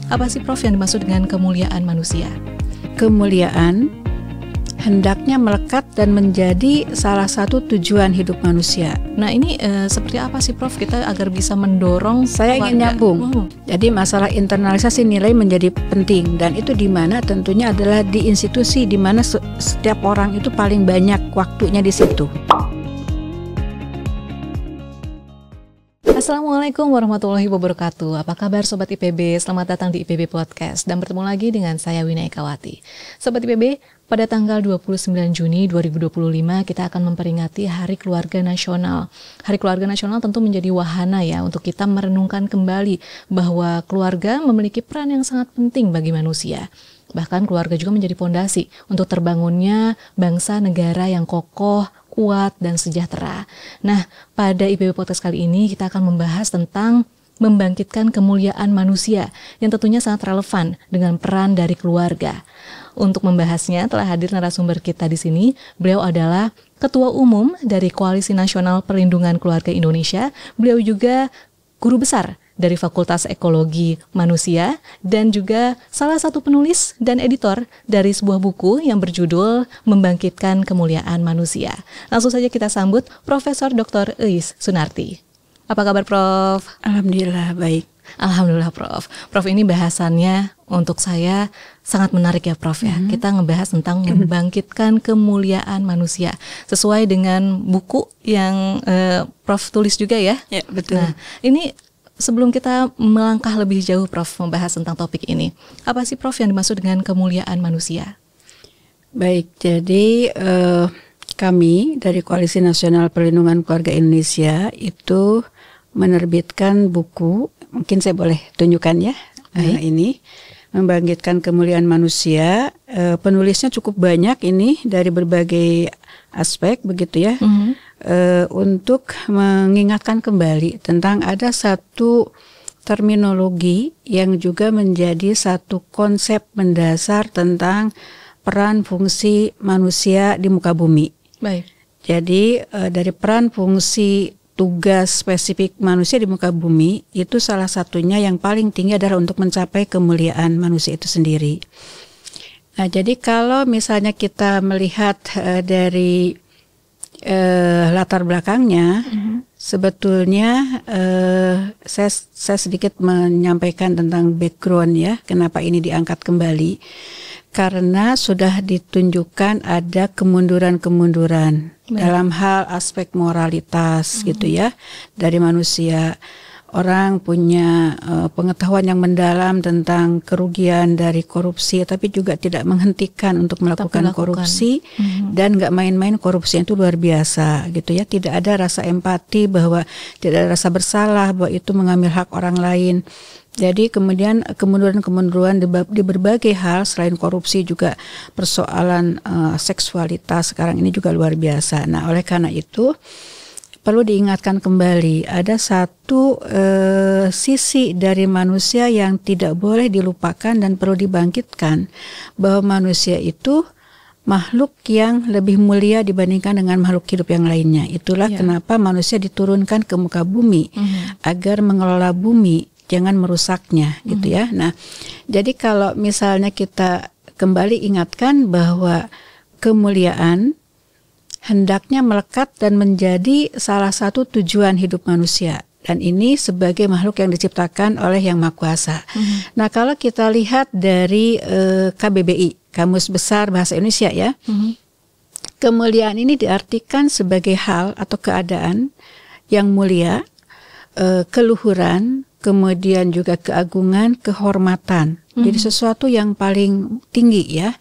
Apa sih Prof yang dimaksud dengan kemuliaan manusia? Kemuliaan hendaknya melekat dan menjadi salah satu tujuan hidup manusia. Nah ini seperti apa sih Prof kita agar bisa mendorong Saya ingin nyambung. Jadi masalah internalisasi nilai menjadi penting, dan itu di mana tentunya adalah di institusi di mana setiap orang itu paling banyak waktunya di situ. Assalamualaikum warahmatullahi wabarakatuh. Apa kabar Sobat IPB? Selamat datang di IPB Podcast dan bertemu lagi dengan saya Wina Ekawati. Sobat IPB, pada tanggal 29 Juni 2025 kita akan memperingati Hari Keluarga Nasional. Hari Keluarga Nasional tentu menjadi wahana ya untuk kita merenungkan kembali bahwa keluarga memiliki peran yang sangat penting bagi manusia. Bahkan keluarga juga menjadi fondasi untuk terbangunnya bangsa negara yang kokoh, kuat, dan sejahtera. Nah, pada IPB Podcast kali ini kita akan membahas tentang membangkitkan kemuliaan manusia yang tentunya sangat relevan dengan peran dari keluarga. Untuk membahasnya telah hadir narasumber kita di sini. Beliau adalah Ketua Umum dari Koalisi Nasional Perlindungan Keluarga Indonesia. Beliau juga guru besar dari Fakultas Ekologi Manusia dan juga salah satu penulis dan editor dari sebuah buku yang berjudul Membangkitkan Kemuliaan Manusia. Langsung saja kita sambut Profesor Dr. Eis Sunarti. Apa kabar Prof? Alhamdulillah baik. Alhamdulillah Prof. Prof ini bahasannya untuk saya sangat menarik ya Prof ya. Kita ngebahas tentang membangkitkan kemuliaan manusia sesuai dengan buku yang Prof tulis juga ya. Ya betul. Nah ini sebelum kita melangkah lebih jauh Prof membahas tentang topik ini, apa sih Prof yang dimaksud dengan kemuliaan manusia? Baik, jadi kami dari Koalisi Nasional Perlindungan Keluarga Indonesia itu menerbitkan buku, mungkin saya boleh tunjukkan ya, ini Membangkitkan Kemuliaan Manusia. Penulisnya cukup banyak ini dari berbagai aspek begitu ya, untuk mengingatkan kembali tentang ada satu terminologi yang juga menjadi satu konsep mendasar tentang peran fungsi manusia di muka bumi. Baik. Jadi dari peran fungsi tugas spesifik manusia di muka bumi itu salah satunya yang paling tinggi adalah untuk mencapai kemuliaan manusia itu sendiri. Nah, jadi kalau misalnya kita melihat dari latar belakangnya, sebetulnya saya sedikit menyampaikan tentang background ya, kenapa ini diangkat kembali. Karena sudah ditunjukkan ada kemunduran-kemunduran dalam hal aspek moralitas gitu ya dari manusia. Orang punya pengetahuan yang mendalam tentang kerugian dari korupsi, tapi juga tidak menghentikan untuk melakukan korupsi, dan nggak main-main korupsi itu luar biasa gitu ya. Tidak ada rasa empati bahwa tidak ada rasa bersalah bahwa itu mengambil hak orang lain. Jadi kemudian kemunduran-kemunduran di berbagai hal selain korupsi juga persoalan seksualitas sekarang ini juga luar biasa. Nah oleh karena itu perlu diingatkan kembali ada satu sisi dari manusia yang tidak boleh dilupakan dan perlu dibangkitkan, bahwa manusia itu makhluk yang lebih mulia dibandingkan dengan makhluk hidup yang lainnya. Itulah kenapa manusia diturunkan ke muka bumi agar mengelola bumi, jangan merusaknya gitu ya. Nah, jadi kalau misalnya kita kembali ingatkan bahwa kemuliaan hendaknya melekat dan menjadi salah satu tujuan hidup manusia, dan ini sebagai makhluk yang diciptakan oleh Yang Maha Kuasa. Nah, kalau kita lihat dari KBBI, Kamus Besar Bahasa Indonesia ya, kemuliaan ini diartikan sebagai hal atau keadaan yang mulia, keluhuran, kemudian juga keagungan, kehormatan. Jadi sesuatu yang paling tinggi ya.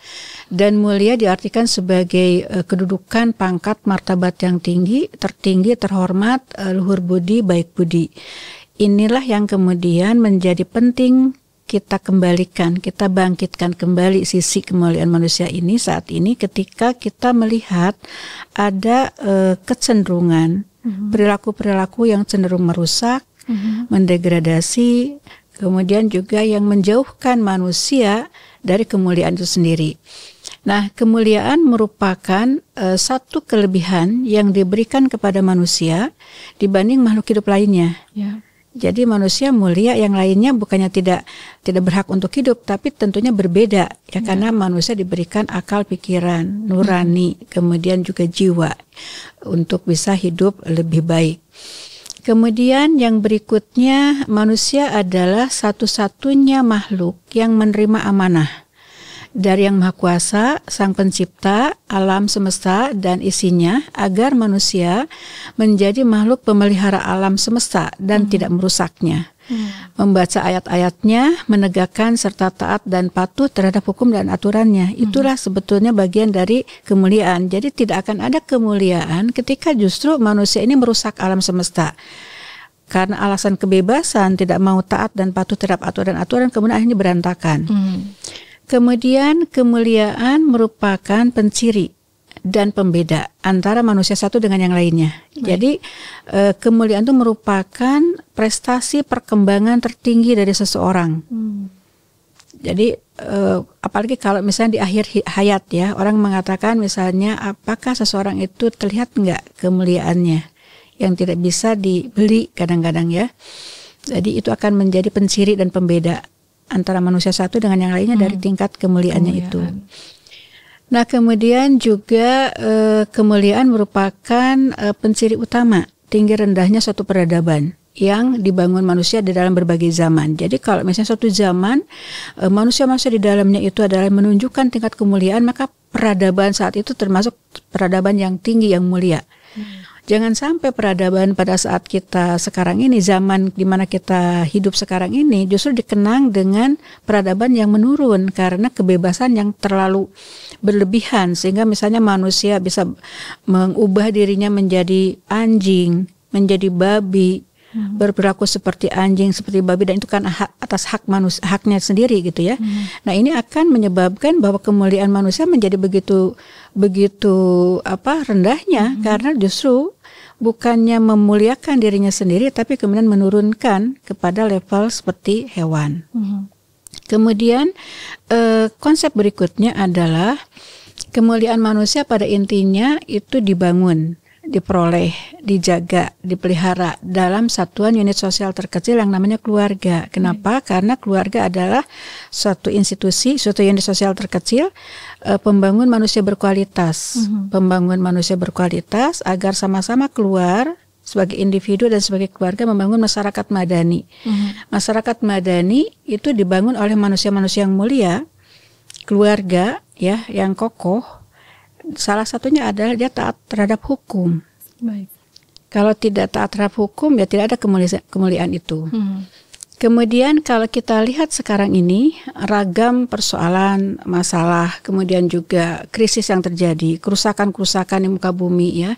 Dan mulia diartikan sebagai kedudukan, pangkat, martabat yang tinggi, tertinggi, terhormat, luhur budi, baik budi. Inilah yang kemudian menjadi penting kita kembalikan, kita bangkitkan kembali sisi kemuliaan manusia ini saat ini ketika kita melihat ada kecenderungan perilaku-perilaku yang cenderung merusak, mendegradasi, kemudian juga yang menjauhkan manusia dari kemuliaan itu sendiri. Nah, kemuliaan merupakan satu kelebihan yang diberikan kepada manusia dibanding makhluk hidup lainnya. Jadi manusia mulia yang lainnya bukannya tidak berhak untuk hidup, tapi tentunya berbeda ya, karena manusia diberikan akal pikiran, nurani, kemudian juga jiwa untuk bisa hidup lebih baik. Kemudian yang berikutnya, manusia adalah satu-satunya makhluk yang menerima amanah dari Yang Maha Kuasa, Sang Pencipta, alam semesta dan isinya, agar manusia menjadi makhluk pemelihara alam semesta dan tidak merusaknya. Membaca ayat-ayatnya, menegakkan serta taat dan patuh terhadap hukum dan aturannya. Itulah sebetulnya bagian dari kemuliaan. Jadi tidak akan ada kemuliaan ketika justru manusia ini merusak alam semesta. Karena alasan kebebasan, tidak mau taat dan patuh terhadap aturan-aturan, kemudian akhirnya berantakan. Kemudian kemuliaan merupakan penciri dan pembeda antara manusia satu dengan yang lainnya. Jadi kemuliaan itu merupakan prestasi perkembangan tertinggi dari seseorang. Jadi apalagi kalau misalnya di akhir hayat ya, orang mengatakan misalnya apakah seseorang itu terlihat enggak kemuliaannya yang tidak bisa dibeli kadang-kadang ya. Jadi itu akan menjadi penciri dan pembeda antara manusia satu dengan yang lainnya dari tingkat kemuliaannya itu. Nah, kemudian juga kemuliaan merupakan penciri utama tinggi rendahnya suatu peradaban yang dibangun manusia di dalam berbagai zaman. Jadi kalau misalnya suatu zaman manusia-manusia di dalamnya itu adalah menunjukkan tingkat kemuliaan, maka peradaban saat itu termasuk peradaban yang tinggi, yang mulia. Jangan sampai peradaban pada saat kita sekarang ini, zaman di mana kita hidup sekarang ini, justru dikenang dengan peradaban yang menurun karena kebebasan yang terlalu berlebihan, sehingga misalnya manusia bisa mengubah dirinya menjadi anjing, menjadi babi, berperilaku seperti anjing, seperti babi, dan itu kan atas hak manusia, haknya sendiri gitu ya. Nah, ini akan menyebabkan bahwa kemuliaan manusia menjadi begitu rendahnya karena justru bukannya memuliakan dirinya sendiri, tapi kemudian menurunkan kepada level seperti hewan. Kemudian konsep berikutnya adalah kemuliaan manusia pada intinya itu dibangun, diperoleh, dijaga, dipelihara dalam satuan unit sosial terkecil yang namanya keluarga. Kenapa? Karena keluarga adalah suatu institusi, suatu unit sosial terkecil, pembangun manusia berkualitas. Pembangun manusia berkualitas agar sama-sama keluar sebagai individu dan sebagai keluarga membangun masyarakat madani. Masyarakat madani itu dibangun oleh manusia-manusia yang mulia, keluarga ya yang kokoh. Salah satunya adalah dia taat terhadap hukum. Baik. Kalau tidak taat terhadap hukum, ya tidak ada kemuliaan itu. Kemudian kalau kita lihat sekarang ini, ragam persoalan, masalah, kemudian juga krisis yang terjadi, kerusakan-kerusakan di muka bumi ya,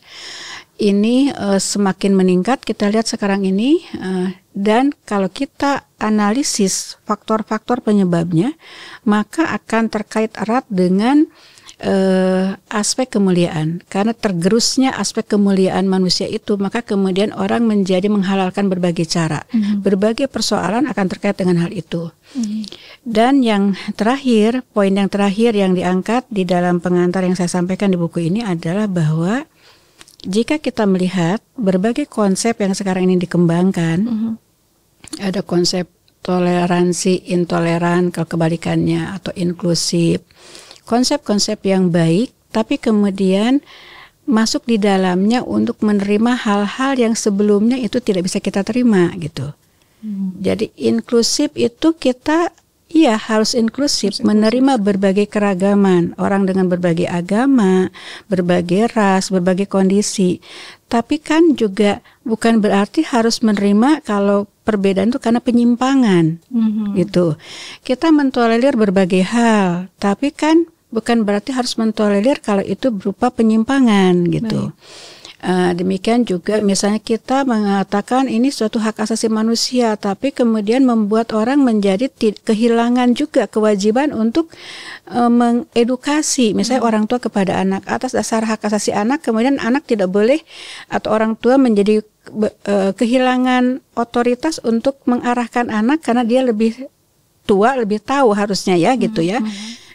ini semakin meningkat kita lihat sekarang ini, dan kalau kita analisis faktor-faktor penyebabnya, maka akan terkait erat dengan aspek kemuliaan. Karena tergerusnya aspek kemuliaan manusia itu, maka kemudian orang menjadi menghalalkan berbagai cara. Berbagai persoalan akan terkait dengan hal itu. Dan yang terakhir, poin yang terakhir yang diangkat di dalam pengantar yang saya sampaikan di buku ini adalah bahwa jika kita melihat berbagai konsep yang sekarang ini dikembangkan, ada konsep toleransi, intoleran, kebalikannya, atau inklusif, konsep-konsep yang baik, tapi kemudian masuk di dalamnya untuk menerima hal-hal yang sebelumnya itu tidak bisa kita terima gitu. Jadi inklusif itu kita harus inklusif, menerima berbagai keragaman, orang dengan berbagai agama, berbagai ras, berbagai kondisi. Tapi kan juga bukan berarti harus menerima kalau perbedaan itu karena penyimpangan gitu. Kita mentolerir berbagai hal, tapi kan bukan berarti harus mentolerir kalau itu berupa penyimpangan gitu. Demikian juga misalnya kita mengatakan ini suatu hak asasi manusia, tapi kemudian membuat orang menjadi kehilangan juga kewajiban untuk mengedukasi, misalnya orang tua kepada anak atas dasar hak asasi anak, kemudian anak tidak boleh atau orang tua menjadi kehilangan otoritas untuk mengarahkan anak karena dia lebih tua, lebih tahu harusnya ya gitu ya.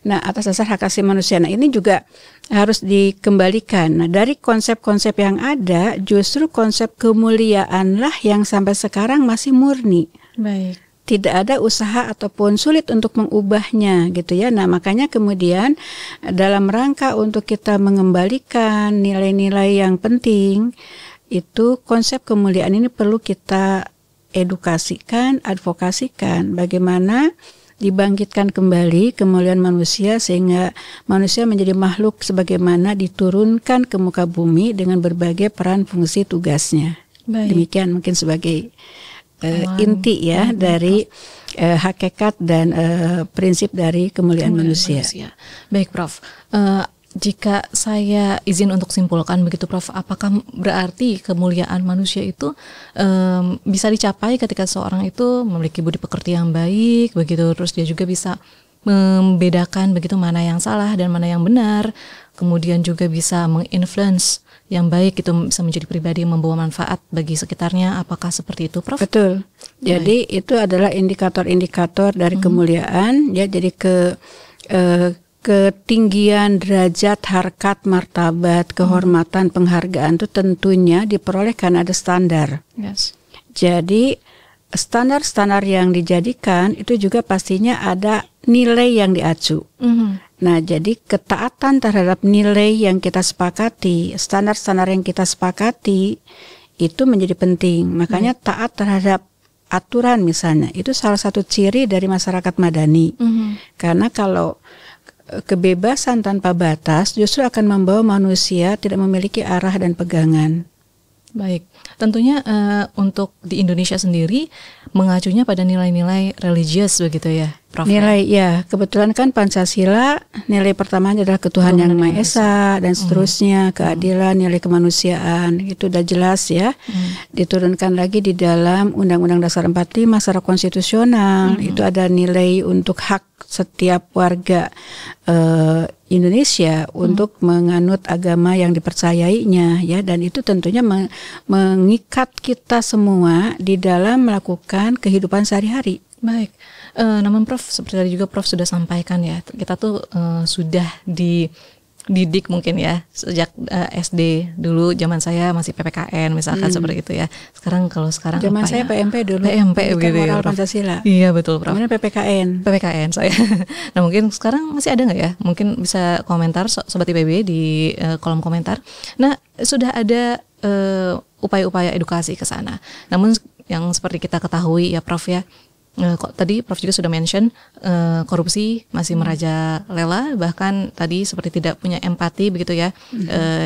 Nah, atas dasar hak asasi manusia. Nah, ini juga harus dikembalikan. Nah, dari konsep-konsep yang ada, justru konsep kemuliaanlah yang sampai sekarang masih murni. Baik. Tidak ada usaha ataupun sulit untuk mengubahnya gitu ya. Nah, makanya kemudian dalam rangka untuk kita mengembalikan nilai-nilai yang penting, itu konsep kemuliaan ini perlu kita edukasikan, advokasikan bagaimana dibangkitkan kembali kemuliaan manusia sehingga manusia menjadi makhluk sebagaimana diturunkan ke muka bumi dengan berbagai peran fungsi tugasnya. Baik. Demikian mungkin sebagai inti ya dari hakikat dan prinsip dari kemuliaan manusia. Baik, Prof. Jika saya izin untuk simpulkan begitu, Prof, apakah berarti kemuliaan manusia itu bisa dicapai ketika seorang itu memiliki budi pekerti yang baik, begitu, terus dia juga bisa membedakan begitu mana yang salah dan mana yang benar, kemudian juga bisa menginfluence yang baik, itu bisa menjadi pribadi yang membawa manfaat bagi sekitarnya. Apakah seperti itu, Prof? Betul. Jadi itu adalah indikator-indikator dari kemuliaan ya. Jadi ketinggian derajat, harkat, martabat, kehormatan, penghargaan itu tentunya diperoleh karena ada standar. Yes. Jadi standar-standar yang dijadikan itu juga pastinya ada nilai yang diacu. Nah, jadi ketaatan terhadap nilai yang kita sepakati, standar-standar yang kita sepakati itu menjadi penting. Makanya taat terhadap aturan misalnya, itu salah satu ciri dari masyarakat madani. Karena kalau kebebasan tanpa batas justru akan membawa manusia tidak memiliki arah dan pegangan. Baik, tentunya untuk di Indonesia sendiri mengacunya pada nilai-nilai religius begitu ya, Prof? Nilai ya, kebetulan kan Pancasila nilai pertamanya adalah ketuhanan yang Maha Esa dan seterusnya, keadilan, nilai kemanusiaan, itu udah jelas ya. Diturunkan lagi di dalam Undang-Undang Dasar 45 secara konstitusional, itu ada nilai untuk hak setiap warga Indonesia untuk menganut agama yang dipercayainya ya, dan itu tentunya mengikat kita semua di dalam melakukan kehidupan sehari-hari. Baik, namun Prof, seperti tadi juga Prof sudah sampaikan ya, kita tuh sudah dididik mungkin ya sejak SD dulu, zaman saya masih PPKN misalkan seperti itu ya. Sekarang zaman apa saya ya? PMP dulu. PMP begitu ya, Prof. Pancasila. Iya betul, Prof. Kemudian PPKN saya. Nah, mungkin sekarang masih ada nggak ya? Mungkin bisa komentar Sobat IPB di kolom komentar. Nah, sudah ada upaya-upaya edukasi ke sana. Namun yang seperti kita ketahui ya, Prof ya, tadi Prof juga sudah mention korupsi masih merajalela, bahkan tadi seperti tidak punya empati begitu ya.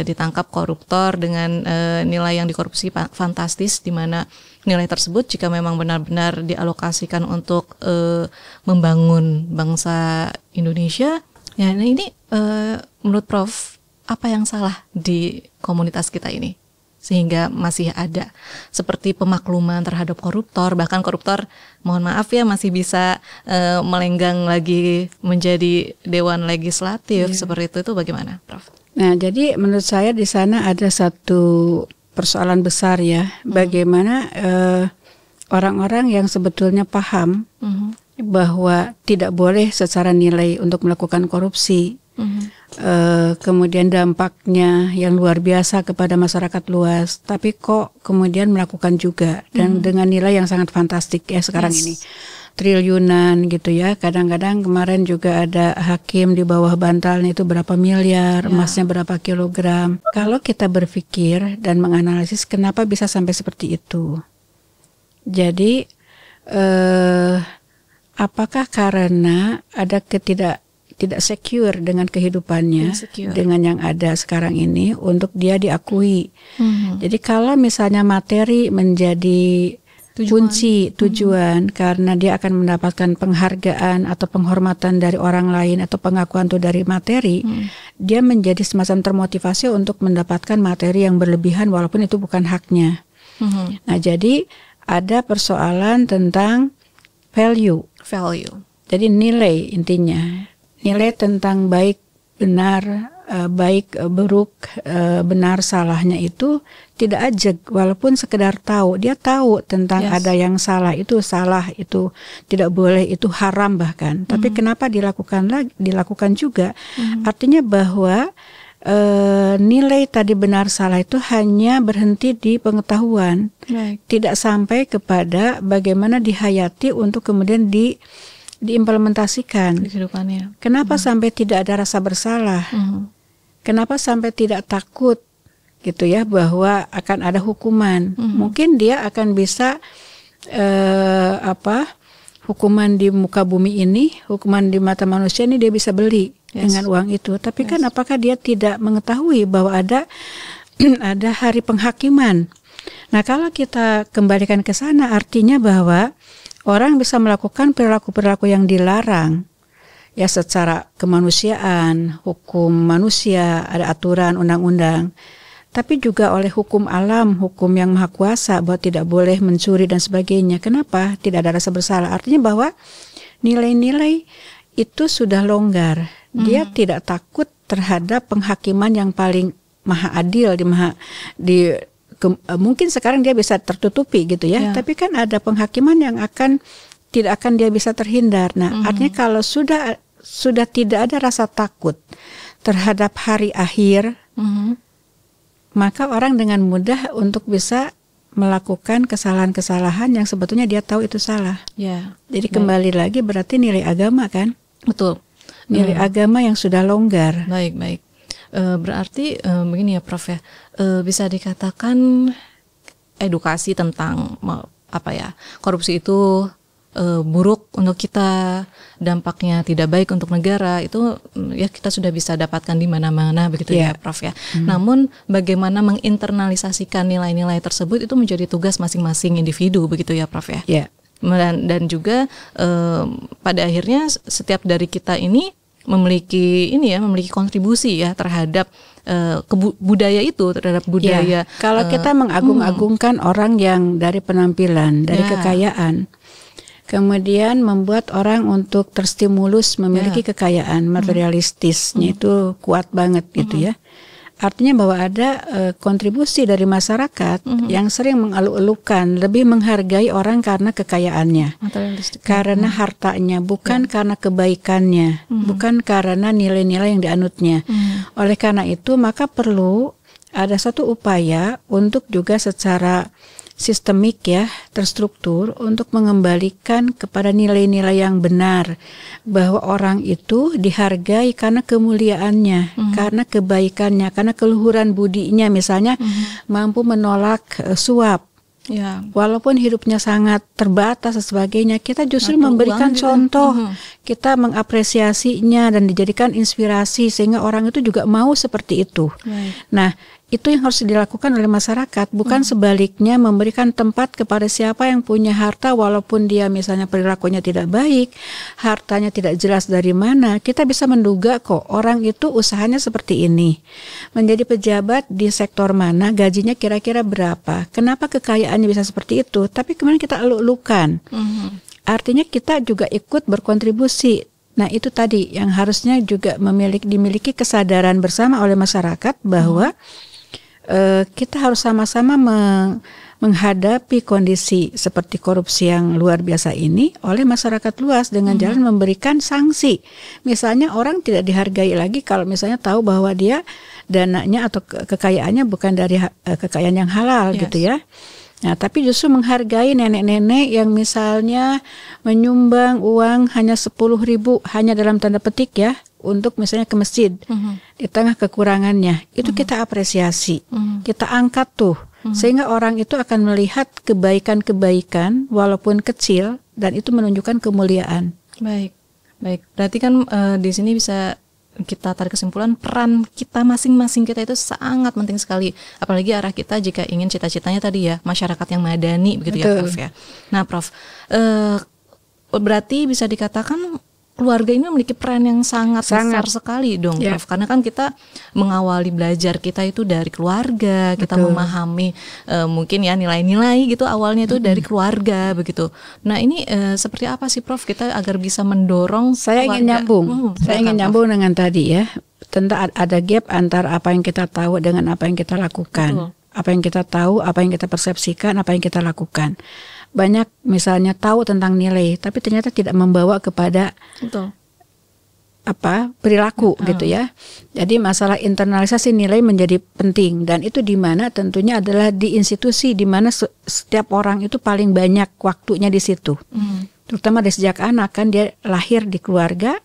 Ditangkap koruptor dengan nilai yang dikorupsi fantastis, di mana nilai tersebut jika memang benar-benar dialokasikan untuk membangun bangsa Indonesia ya. Nah, ini menurut Prof apa yang salah di komunitas kita ini sehingga masih ada seperti pemakluman terhadap koruptor, bahkan koruptor mohon maaf ya masih bisa melenggang lagi menjadi dewan legislatif seperti itu bagaimana, Prof? Nah, jadi menurut saya di sana ada satu persoalan besar ya, bagaimana orang-orang yang sebetulnya paham bahwa tidak boleh secara nilai untuk melakukan korupsi. Kemudian dampaknya yang luar biasa kepada masyarakat luas, tapi kok kemudian melakukan juga dan dengan nilai yang sangat fantastik ya sekarang ini, triliunan gitu ya. Kadang-kadang kemarin juga ada hakim di bawah bantalnya itu berapa miliar, emasnya berapa kilogram. Kalau kita berpikir dan menganalisis kenapa bisa sampai seperti itu, jadi apakah karena ada tidak secure dengan kehidupannya, dengan yang ada sekarang ini untuk dia diakui. Jadi kalau misalnya materi menjadi kunci tujuan karena dia akan mendapatkan penghargaan atau penghormatan dari orang lain atau pengakuan itu dari materi, dia menjadi semacam termotivasi untuk mendapatkan materi yang berlebihan walaupun itu bukan haknya. Nah, jadi ada persoalan tentang value. Jadi nilai intinya. Nilai tentang baik, benar, baik buruk, benar salahnya itu tidak ajak, walaupun sekedar tahu, dia tahu tentang ada yang salah, itu tidak boleh, itu haram bahkan. Tapi kenapa dilakukan juga? Artinya bahwa nilai tadi benar salah itu hanya berhenti di pengetahuan, tidak sampai kepada bagaimana dihayati untuk kemudian diimplementasikan. Kenapa sampai tidak ada rasa bersalah? Kenapa sampai tidak takut gitu ya bahwa akan ada hukuman? Mungkin dia akan bisa hukuman di muka bumi ini, hukuman di mata manusia ini dia bisa beli dengan uang itu. Tapi kan apakah dia tidak mengetahui bahwa ada hari penghakiman? Nah, kalau kita kembalikan ke sana, artinya bahwa orang bisa melakukan perilaku-perilaku yang dilarang ya secara kemanusiaan, hukum manusia, ada aturan, undang-undang. Tapi juga oleh hukum alam, hukum yang maha kuasa bahwa tidak boleh mencuri dan sebagainya. Kenapa? Tidak ada rasa bersalah. Artinya bahwa nilai-nilai itu sudah longgar. Dia tidak takut terhadap penghakiman yang paling maha adil, mungkin sekarang dia bisa tertutupi gitu ya. Tapi kan ada penghakiman yang tidak akan dia bisa terhindar. Nah, artinya kalau sudah tidak ada rasa takut terhadap hari akhir, maka orang dengan mudah untuk bisa melakukan kesalahan-kesalahan yang sebetulnya dia tahu itu salah. Jadi kembali lagi berarti nilai agama kan? Betul. Nilai agama yang sudah longgar. Baik. Berarti begini ya Prof ya, bisa dikatakan edukasi tentang korupsi itu buruk untuk kita, dampaknya tidak baik untuk negara, itu ya kita sudah bisa dapatkan di mana-mana begitu ya Prof ya. Namun bagaimana menginternalisasikan nilai-nilai tersebut itu menjadi tugas masing-masing individu begitu ya Prof ya. Dan juga pada akhirnya setiap dari kita ini memiliki kontribusi ya terhadap budaya itu, terhadap budaya. Kalau kita mengagung-agungkan orang yang dari penampilan, dari kekayaan, kemudian membuat orang untuk terstimulus memiliki kekayaan materialistisnya itu kuat banget gitu ya. Artinya bahwa ada kontribusi dari masyarakat yang sering mengeluh-elukan, lebih menghargai orang karena kekayaannya, karena hartanya, bukan karena kebaikannya, bukan karena nilai-nilai yang dianutnya. Oleh karena itu, maka perlu ada satu upaya untuk juga secara sistemik ya, terstruktur untuk mengembalikan kepada nilai-nilai yang benar, bahwa orang itu dihargai karena kemuliaannya, karena kebaikannya, karena keluhuran budinya, misalnya mampu menolak suap. Walaupun hidupnya sangat terbatas dan sebagainya, kita justru memberikan contoh, kita mengapresiasinya dan dijadikan inspirasi sehingga orang itu juga mau seperti itu. Nah, itu yang harus dilakukan oleh masyarakat, bukan sebaliknya memberikan tempat kepada siapa yang punya harta walaupun dia misalnya perilakunya tidak baik, hartanya tidak jelas dari mana. Kita bisa menduga kok orang itu usahanya seperti ini, menjadi pejabat di sektor mana, gajinya kira-kira berapa, kenapa kekayaannya bisa seperti itu, tapi kemudian kita eluk-elukan. Artinya kita juga ikut berkontribusi. Nah, itu tadi yang harusnya juga dimiliki kesadaran bersama oleh masyarakat bahwa kita harus sama-sama menghadapi kondisi seperti korupsi yang luar biasa ini oleh masyarakat luas dengan jalan memberikan sanksi. Misalnya orang tidak dihargai lagi kalau misalnya tahu bahwa dia dananya atau kekayaannya bukan dari kekayaan yang halal gitu ya. Nah, tapi justru menghargai nenek-nenek yang misalnya menyumbang uang hanya 10.000 hanya dalam tanda petik ya, untuk misalnya ke masjid di tengah kekurangannya, itu kita apresiasi, kita angkat tuh, sehingga orang itu akan melihat kebaikan-kebaikan walaupun kecil dan itu menunjukkan kemuliaan. Baik. Berarti kan di sini bisa kita tarik kesimpulan peran kita masing-masing kita itu sangat penting sekali, apalagi arah kita jika ingin cita-citanya tadi ya masyarakat yang madani begitu. Betul. Ya Prof ya. Nah Prof, berarti bisa dikatakan keluarga ini memiliki peran yang sangat besar sekali dong Prof, karena kan kita mengawali belajar kita itu dari keluarga, kita memahami mungkin ya nilai-nilai gitu awalnya itu dari keluarga begitu. Nah ini seperti apa sih Prof kita agar bisa mendorong Saya ingin nyambung dengan tadi ya. tentang ada gap antara apa yang kita tahu dengan apa yang kita lakukan. Betul. Apa yang kita tahu, apa yang kita persepsikan, apa yang kita lakukan. Banyak misalnya tahu tentang nilai, tapi ternyata tidak membawa kepada Betul. Perilaku gitu ya. Jadi masalah internalisasi nilai menjadi penting, dan itu di mana tentunya adalah di institusi di mana setiap orang itu paling banyak waktunya di situ. Terutama dari sejak anak, kan dia lahir di keluarga.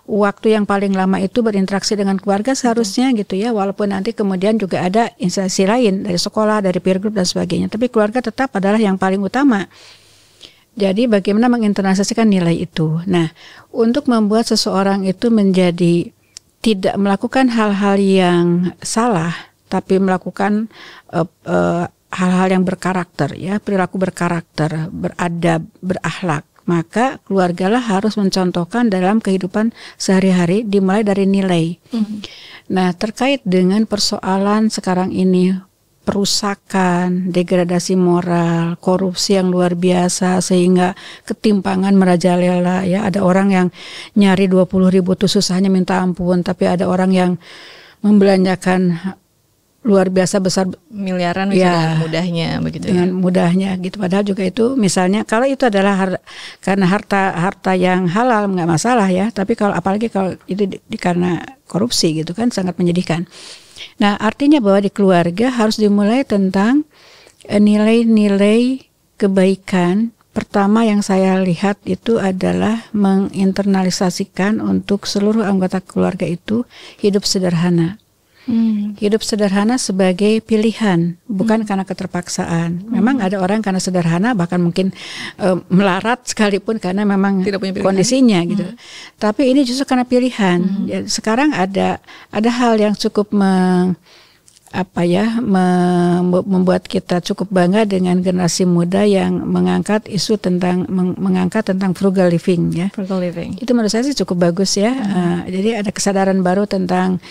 Waktu yang paling lama itu berinteraksi dengan keluarga seharusnya gitu ya, walaupun nanti kemudian juga ada instansi lain dari sekolah, dari peer group dan sebagainya, tapi keluarga tetap adalah yang paling utama. Jadi bagaimana menginternalisasikan nilai itu. Nah, untuk membuat seseorang itu menjadi tidak melakukan hal-hal yang salah, tapi melakukan hal-hal yang berkarakter ya, perilaku berkarakter, beradab, berakhlak, maka keluargalah harus mencontohkan dalam kehidupan sehari-hari, dimulai dari nilai. Nah, terkait dengan persoalan sekarang ini, perusakan, degradasi moral, korupsi yang luar biasa sehingga ketimpangan merajalela ya. Ada orang yang nyari 20.000 tuh susahnya minta ampun, tapi ada orang yang membelanjakan luar biasa besar miliaran ya, dengan mudahnya begitu dengan mudahnya gitu. Padahal juga itu misalnya kalau itu adalah karena harta yang halal nggak masalah ya, tapi kalau apalagi kalau itu karena korupsi gitu kan sangat menyedihkan. Nah, artinya bahwa di keluarga harus dimulai tentang nilai-nilai kebaikan. Pertama yang saya lihat itu adalah menginternalisasikan untuk seluruh anggota keluarga itu hidup sederhana. Hidup sederhana sebagai pilihan, bukan karena keterpaksaan. Memang ada orang karena sederhana bahkan mungkin melarat sekalipun karena memang kondisinya gitu. Tapi ini justru karena pilihan. Ya, sekarang ada hal yang cukup membuat kita cukup bangga dengan generasi muda yang mengangkat isu tentang frugal living ya. Frugal living. Itu menurut saya sih cukup bagus ya. Jadi ada kesadaran baru tentang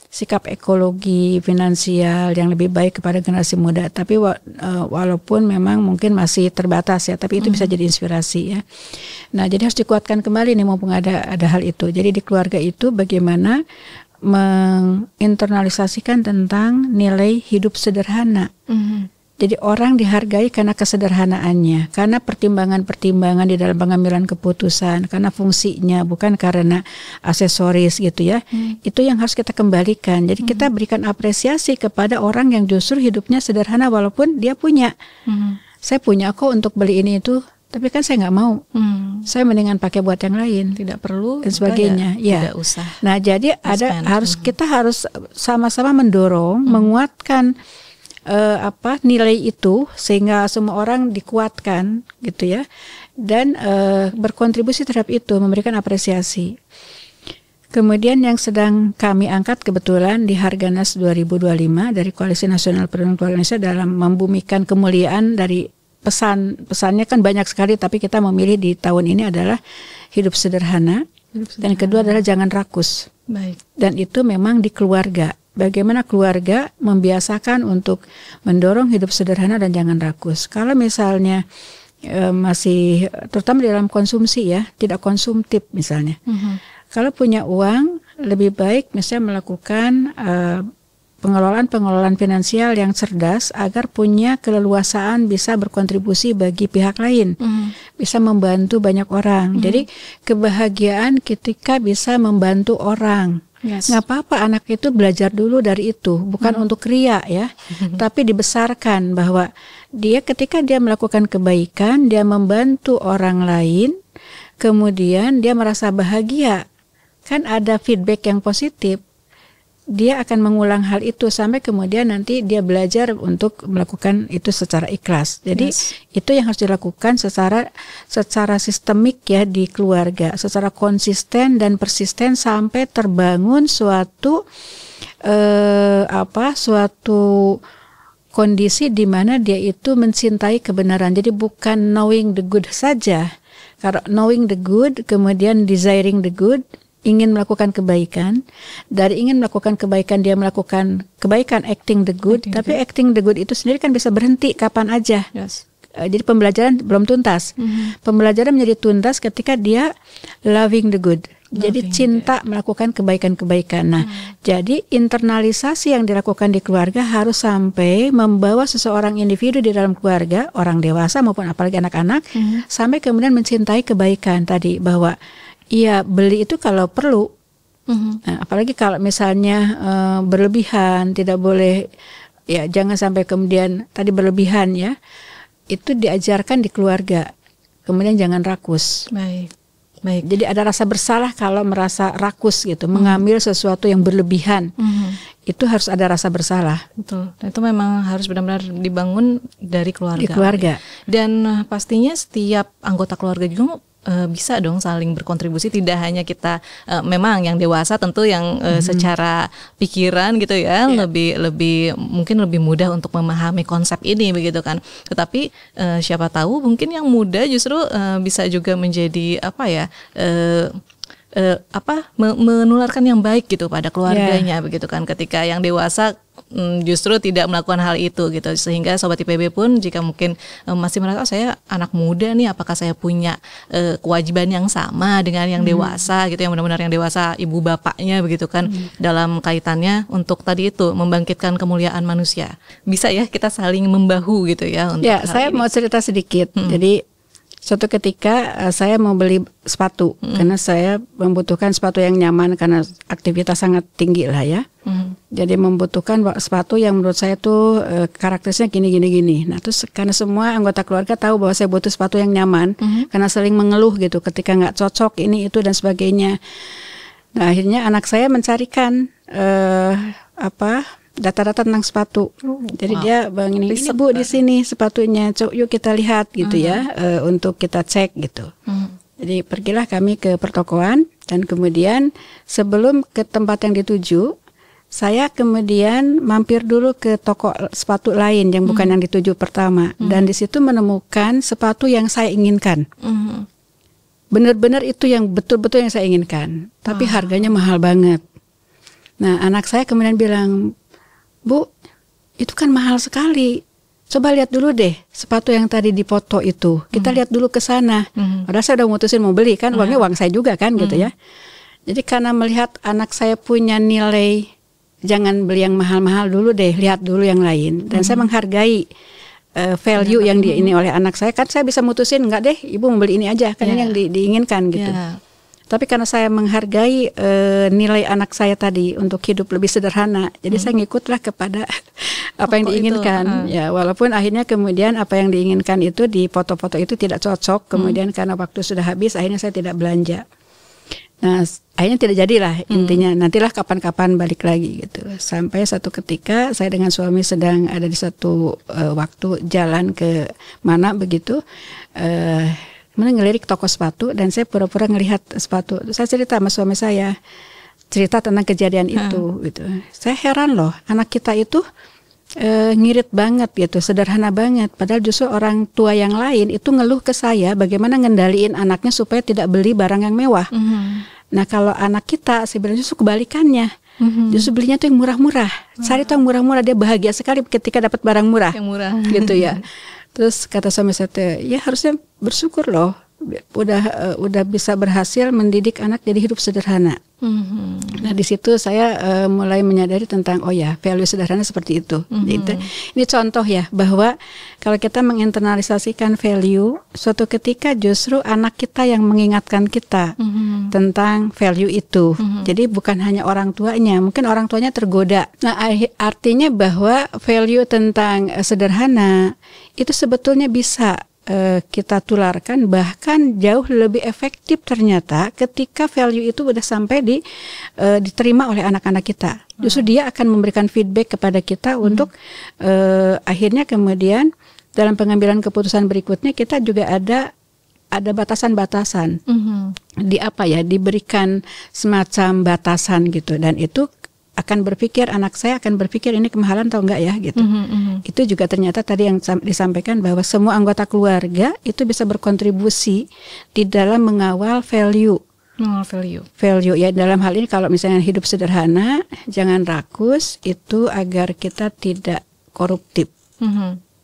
sikap ekologi finansial yang lebih baik kepada generasi muda. Tapi walaupun memang mungkin masih terbatas ya, tapi itu bisa jadi inspirasi ya. Nah, jadi harus dikuatkan kembali nih mumpung ada hal itu. Jadi di keluarga itu bagaimana menginternalisasikan tentang nilai hidup sederhana. Jadi orang dihargai karena kesederhanaannya, karena pertimbangan-pertimbangan di dalam pengambilan keputusan, karena fungsinya, bukan karena aksesoris gitu ya. Itu yang harus kita kembalikan. Jadi kita berikan apresiasi kepada orang yang justru hidupnya sederhana walaupun dia punya. Saya punya kok untuk beli ini itu, tapi kan saya nggak mau. Saya mendingan pakai buat yang lain. Tidak perlu dan sebagainya. Ya. Tidak usah. Nah, jadi kita harus sama-sama mendorong, menguatkan nilai itu sehingga semua orang dikuatkan gitu ya, dan berkontribusi terhadap itu, memberikan apresiasi. Kemudian yang sedang kami angkat kebetulan di Harganas 2025 dari Koalisi Nasional Perlindungan Keluarga Indonesia dalam membumikan kemuliaan dari pesannya kan banyak sekali, tapi kita memilih di tahun ini adalah hidup sederhana. Dan kedua adalah jangan rakus. Baik. Dan itu memang di keluarga. Bagaimana keluarga membiasakan untuk mendorong hidup sederhana dan jangan rakus. Kalau misalnya masih terutama di dalam konsumsi ya, tidak konsumtif misalnya. Kalau punya uang lebih baik misalnya melakukan pengelolaan finansial yang cerdas agar punya keleluasaan bisa berkontribusi bagi pihak lain, bisa membantu banyak orang. Jadi kebahagiaan ketika bisa membantu orang. Nggak apa-apa anak itu belajar dulu dari itu, bukan untuk ria ya, tapi dibesarkan bahwa dia ketika dia melakukan kebaikan, dia membantu orang lain, kemudian dia merasa bahagia, kan ada feedback yang positif. Dia akan mengulang hal itu sampai kemudian nanti dia belajar untuk melakukan itu secara ikhlas. Jadi itu yang harus dilakukan secara sistemik ya di keluarga, secara konsisten dan persisten sampai terbangun suatu kondisi di mana dia itu mencintai kebenaran. Jadi bukan knowing the good saja. Karena knowing the good kemudian desiring the good, ingin melakukan kebaikan. Dari ingin melakukan kebaikan dia melakukan kebaikan, acting the good. Tapi acting the good itu sendiri kan bisa berhenti kapan aja. Jadi pembelajaran belum tuntas. Pembelajaran menjadi tuntas ketika dia loving the good. Jadi cinta melakukan kebaikan-kebaikan. Nah, jadi internalisasi yang dilakukan di keluarga harus sampai membawa seseorang individu di dalam keluarga, orang dewasa maupun apalagi anak-anak, sampai kemudian mencintai kebaikan tadi, bahwa iya, beli itu kalau perlu. Nah, apalagi kalau misalnya berlebihan, tidak boleh, ya jangan sampai kemudian tadi berlebihan ya. Itu diajarkan di keluarga. Kemudian jangan rakus. Baik. Jadi ada rasa bersalah kalau merasa rakus gitu, mengambil sesuatu yang berlebihan. Itu harus ada rasa bersalah. Betul. Dan itu memang harus benar-benar dibangun dari keluarga. Di keluarga. Dan pastinya setiap anggota keluarga juga bisa dong saling berkontribusi, tidak hanya kita, memang yang dewasa tentu yang secara pikiran gitu ya, lebih mungkin lebih mudah untuk memahami konsep ini begitu kan. Tetapi siapa tahu mungkin yang muda justru bisa juga menjadi menularkan yang baik gitu pada keluarganya begitu kan, ketika yang dewasa justru tidak melakukan hal itu gitu. Sehingga Sobat IPB pun jika mungkin masih merasa saya anak muda nih, apakah saya punya kewajiban yang sama dengan yang dewasa gitu, yang benar-benar yang dewasa ibu bapaknya begitu kan, dalam kaitannya untuk tadi itu membangkitkan kemuliaan manusia. Bisa ya kita saling membahu gitu ya untuk saya mau cerita sedikit. Jadi suatu ketika saya mau beli sepatu karena saya membutuhkan sepatu yang nyaman karena aktivitas sangat tinggi lah ya. Jadi membutuhkan sepatu yang menurut saya tuh karakteristiknya gini. Nah terus karena semua anggota keluarga tahu bahwa saya butuh sepatu yang nyaman, karena sering mengeluh gitu ketika nggak cocok ini itu dan sebagainya. Nah akhirnya anak saya mencarikan data-data tentang sepatu. Jadi dia ini Bu di sini sepatunya, yuk kita lihat gitu ya, untuk kita cek gitu. Jadi pergilah kami ke pertokoan dan kemudian sebelum ke tempat yang dituju, saya kemudian mampir dulu ke toko sepatu lain yang bukan yang dituju pertama, dan di situ menemukan sepatu yang saya inginkan. Benar-benar itu yang betul-betul yang saya inginkan, tapi harganya mahal banget. Nah anak saya kemudian bilang, Bu, itu kan mahal sekali. Coba lihat dulu deh sepatu yang tadi dipoto itu. Kita lihat dulu ke sana. Padahal saya udah mutusin mau beli kan, uangnya uang saya juga kan gitu ya. Jadi karena melihat anak saya punya nilai, jangan beli yang mahal-mahal dulu deh, lihat dulu yang lain. Dan saya menghargai value yang ini oleh anak saya. Kan saya bisa mutusin, enggak deh ibu mau beli ini aja, kan ini yang diinginkan gitu. Tapi karena saya menghargai nilai anak saya tadi untuk hidup lebih sederhana, jadi saya ngikutlah kepada apa yang diinginkan. Ya, walaupun akhirnya kemudian apa yang diinginkan itu di foto-foto itu tidak cocok. Kemudian karena waktu sudah habis, akhirnya saya tidak belanja. Nah, akhirnya tidak jadilah intinya. Nantilah kapan-kapan balik lagi gitu. Sampai satu ketika saya dengan suami sedang ada di satu waktu jalan ke mana begitu. Ngelirik toko sepatu dan saya pura-pura ngelihat sepatu. Saya cerita sama suami saya, cerita tentang kejadian itu gitu. Saya heran loh, anak kita itu ngirit banget gitu, sederhana banget. Padahal justru orang tua yang lain itu ngeluh ke saya bagaimana ngendaliin anaknya supaya tidak beli barang yang mewah. Nah kalau anak kita sebenarnya justru kebalikannya. Justru belinya tuh yang murah-murah. Cari tuh yang murah-murah, dia bahagia sekali ketika dapat barang murah. Yang murah. Gitu ya. Terus kata suami saya, ya harusnya bersyukur loh, udah bisa berhasil mendidik anak jadi hidup sederhana. Nah di situ saya mulai menyadari tentang value sederhana seperti itu. Jadi, ini contoh ya bahwa kalau kita menginternalisasikan value, suatu ketika justru anak kita yang mengingatkan kita tentang value itu. Jadi bukan hanya orang tuanya, mungkin orang tuanya tergoda. Nah artinya bahwa value tentang sederhana itu sebetulnya bisa kita tularkan, bahkan jauh lebih efektif ternyata ketika value itu udah sampai diterima oleh anak-anak kita. Justru dia akan memberikan feedback kepada kita untuk akhirnya kemudian dalam pengambilan keputusan berikutnya kita juga ada batasan-batasan. Diberikan semacam batasan gitu, dan itu anak saya akan berpikir ini kemahalan atau enggak ya gitu. Itu juga ternyata tadi yang disampaikan bahwa semua anggota keluarga itu bisa berkontribusi di dalam mengawal value ya, dalam hal ini kalau misalnya hidup sederhana, jangan rakus, itu agar kita tidak koruptif.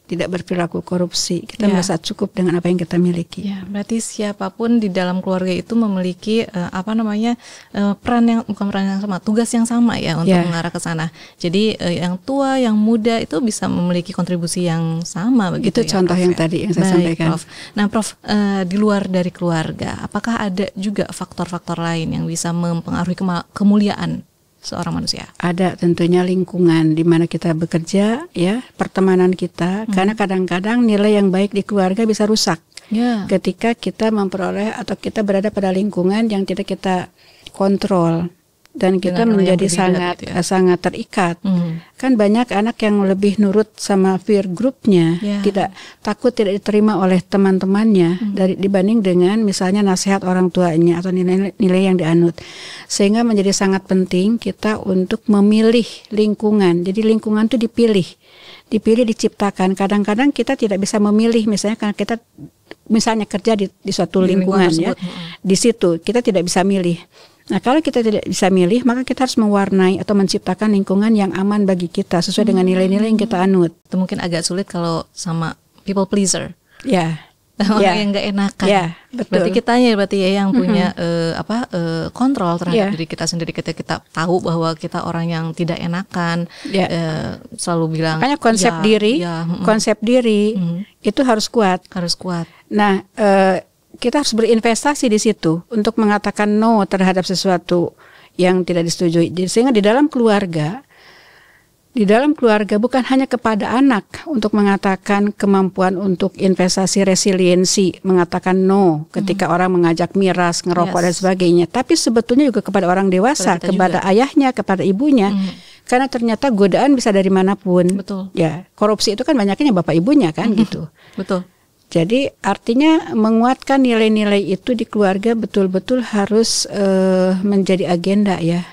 tidak berperilaku korupsi. Kita merasa cukup dengan apa yang kita miliki. Ya, berarti siapapun di dalam keluarga itu memiliki peran yang bukan peran yang sama, tugas yang sama ya untuk mengarah ke sana. Jadi yang tua, yang muda itu bisa memiliki kontribusi yang sama begitu. Itu contoh Prof, yang tadi yang saya sampaikan. Prof. Nah, Prof, di luar dari keluarga, apakah ada juga faktor-faktor lain yang bisa mempengaruhi kemuliaan seorang manusia? Ada tentunya lingkungan di mana kita bekerja, ya, pertemanan kita. Karena kadang-kadang nilai yang baik di keluarga bisa rusak ketika kita memperoleh atau kita berada pada lingkungan yang tidak kita kontrol. Dan kita menjadi sangat terikat. Kan banyak anak yang lebih nurut sama peer groupnya, takut tidak diterima oleh teman-temannya dibanding dengan misalnya nasihat orang tuanya atau nilai-nilai yang dianut. Sehingga menjadi sangat penting kita untuk memilih lingkungan. Jadi lingkungan itu dipilih, diciptakan. Kadang-kadang kita tidak bisa memilih, misalnya karena kita misalnya kerja di suatu lingkungan ya, di situ kita tidak bisa milih. Nah, kalau kita tidak bisa milih, maka kita harus mewarnai atau menciptakan lingkungan yang aman bagi kita sesuai dengan nilai-nilai yang kita anut. Itu mungkin agak sulit kalau sama people pleaser. Ya. Orang yang nggak enakan. Ya, betul. Berarti yang punya kontrol terhadap diri kita sendiri ketika kita tahu bahwa kita orang yang tidak enakan, selalu bilang. Makanya konsep diri itu harus kuat. Nah, kita harus berinvestasi di situ untuk mengatakan no terhadap sesuatu yang tidak disetujui. Sehingga di dalam keluarga bukan hanya kepada anak untuk mengatakan kemampuan untuk investasi resiliensi, mengatakan no ketika orang mengajak miras, ngerokok dan sebagainya, tapi sebetulnya juga kepada orang dewasa, kepada ayahnya, kepada ibunya. Karena ternyata godaan bisa dari manapun. Betul. Ya, korupsi itu kan banyaknya bapak ibunya kan gitu. Betul. Jadi artinya menguatkan nilai-nilai itu di keluarga betul-betul harus menjadi agenda ya.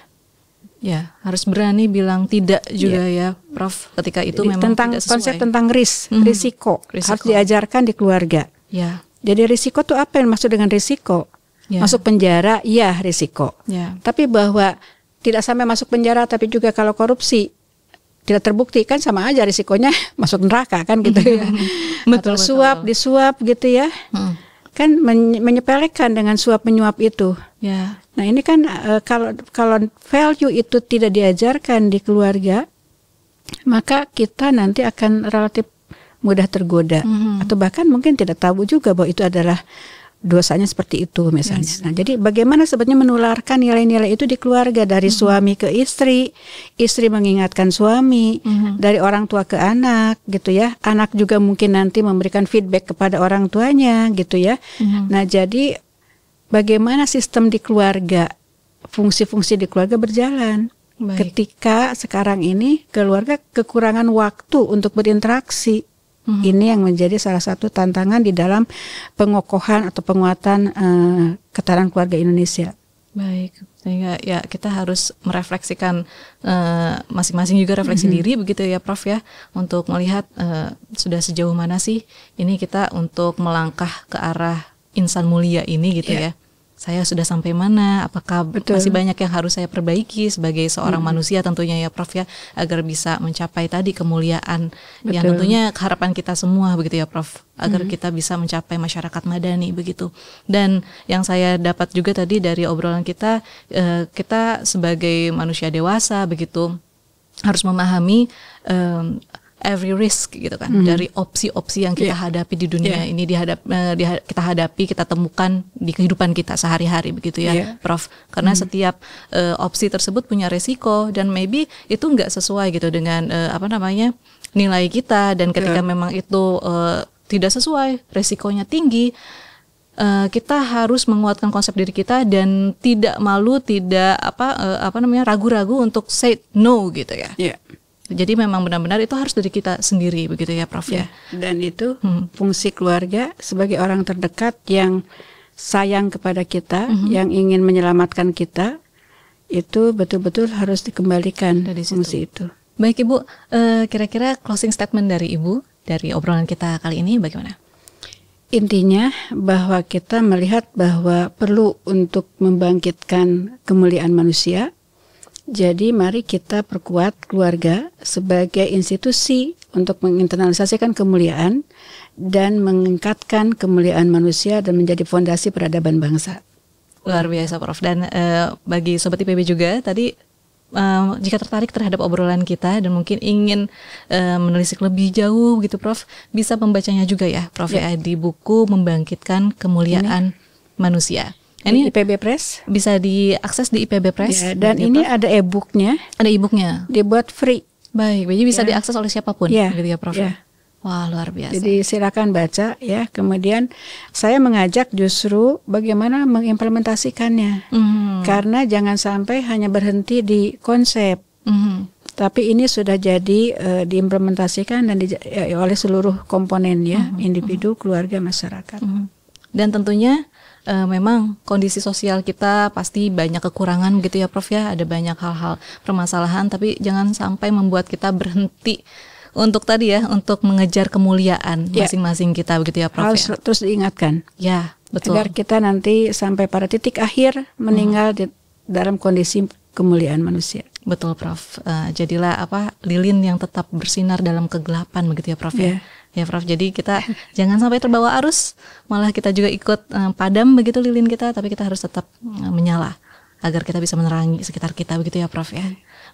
Ya, harus berani bilang tidak juga ya, Prof. Ketika itu jadi, memang tentang tidak sesuai. Konsep tentang risiko harus diajarkan di keluarga. Ya. Jadi risiko itu apa yang maksud dengan risiko? Masuk penjara, risiko. Tapi bahwa tidak sampai masuk penjara, tapi juga kalau korupsi tidak terbukti kan sama aja risikonya masuk neraka kan gitu ya. Atau disuap gitu ya. Kan menyepelekan dengan suap menyuap itu. Nah ini kan kalau value itu tidak diajarkan di keluarga, maka kita nanti akan relatif mudah tergoda atau bahkan mungkin tidak tahu juga bahwa itu adalah dosanya seperti itu misalnya. Nah, jadi bagaimana sebenarnya menularkan nilai-nilai itu di keluarga dari suami ke istri mengingatkan suami, dari orang tua ke anak gitu ya. Anak juga mungkin nanti memberikan feedback kepada orang tuanya gitu ya. Nah, jadi bagaimana sistem di keluarga, fungsi-fungsi di keluarga berjalan. Ketika sekarang ini keluarga kekurangan waktu untuk berinteraksi. Ini yang menjadi salah satu tantangan di dalam pengokohan atau penguatan ketahanan keluarga Indonesia. Baik, sehingga ya kita harus merefleksikan masing-masing juga refleksi diri begitu ya Prof ya, untuk melihat sudah sejauh mana sih ini kita untuk melangkah ke arah insan mulia ini gitu ya. Saya sudah sampai mana, apakah masih banyak yang harus saya perbaiki sebagai seorang manusia tentunya ya Prof ya, agar bisa mencapai tadi kemuliaan yang tentunya harapan kita semua begitu ya Prof, agar kita bisa mencapai masyarakat madani begitu. Dan yang saya dapat juga tadi dari obrolan kita, kita sebagai manusia dewasa begitu harus memahami every risk gitu kan, dari opsi-opsi yang kita hadapi di dunia ini kita hadapi, kita temukan di kehidupan kita sehari-hari begitu ya Prof, karena setiap opsi tersebut punya resiko dan maybe itu nggak sesuai gitu dengan nilai kita, dan ketika memang itu tidak sesuai, resikonya tinggi, kita harus menguatkan konsep diri kita dan tidak malu, tidak ragu-ragu untuk say no gitu ya. Jadi memang benar-benar itu harus dari kita sendiri begitu ya Prof ya. Dan itu fungsi keluarga sebagai orang terdekat yang sayang kepada kita, yang ingin menyelamatkan kita, itu betul-betul harus dikembalikan dari fungsi itu. Baik Ibu, kira-kira closing statement dari Ibu dari obrolan kita kali ini bagaimana? Intinya bahwa kita melihat bahwa perlu untuk membangkitkan kemuliaan manusia Jadi mari kita perkuat keluarga sebagai institusi untuk menginternalisasikan kemuliaan dan meningkatkan kemuliaan manusia dan menjadi fondasi peradaban bangsa. Luar biasa Prof. Dan bagi Sobat IPB juga tadi jika tertarik terhadap obrolan kita dan mungkin ingin menelisik lebih jauh gitu Prof, bisa membacanya juga ya Prof ya, di buku Membangkitkan Kemuliaan Manusia. Ini IPB Press. Bisa diakses di IPB Press. Ya, dan ini Prof, ada e-booknya. Ada e-booknya. Dibuat free. Baik, jadi bisa diakses oleh siapapun gitu ya Prof. Ya. Wah, luar biasa. Jadi silakan baca ya. Kemudian saya mengajak justru bagaimana mengimplementasikannya. Karena jangan sampai hanya berhenti di konsep. Tapi ini sudah jadi diimplementasikan dan oleh seluruh komponen ya, individu, keluarga, masyarakat. Dan tentunya memang kondisi sosial kita pasti banyak kekurangan gitu ya Prof ya. Ada banyak hal-hal permasalahan, tapi jangan sampai membuat kita berhenti untuk tadi ya, untuk mengejar kemuliaan masing-masing kita begitu ya Prof. Harus terus diingatkan. Ya, betul. Agar kita nanti sampai pada titik akhir meninggal di dalam kondisi kemuliaan manusia. Betul Prof. Jadilah lilin yang tetap bersinar dalam kegelapan begitu ya Prof ya. Ya Prof. Jadi kita jangan sampai terbawa arus, malah kita juga ikut padam begitu lilin kita, tapi kita harus tetap menyala agar kita bisa menerangi sekitar kita begitu ya Prof ya.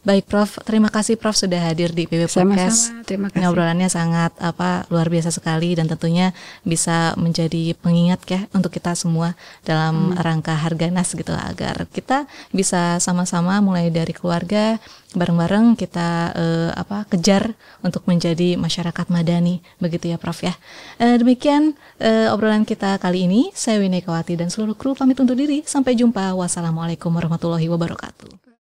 Baik Prof, terima kasih Prof sudah hadir di IPB Podcast. Sama-sama, terima kasih. Ngobrolannya sangat luar biasa sekali dan tentunya bisa menjadi pengingat ya untuk kita semua dalam rangka Harganas gitu, agar kita bisa sama-sama mulai dari keluarga bareng-bareng kita kejar untuk menjadi masyarakat madani begitu ya Prof ya. Demikian obrolan kita kali ini. Saya Winnie Kawati dan seluruh kru pamit undur diri. Sampai jumpa. Wassalamualaikum warahmatullahi wabarakatuh.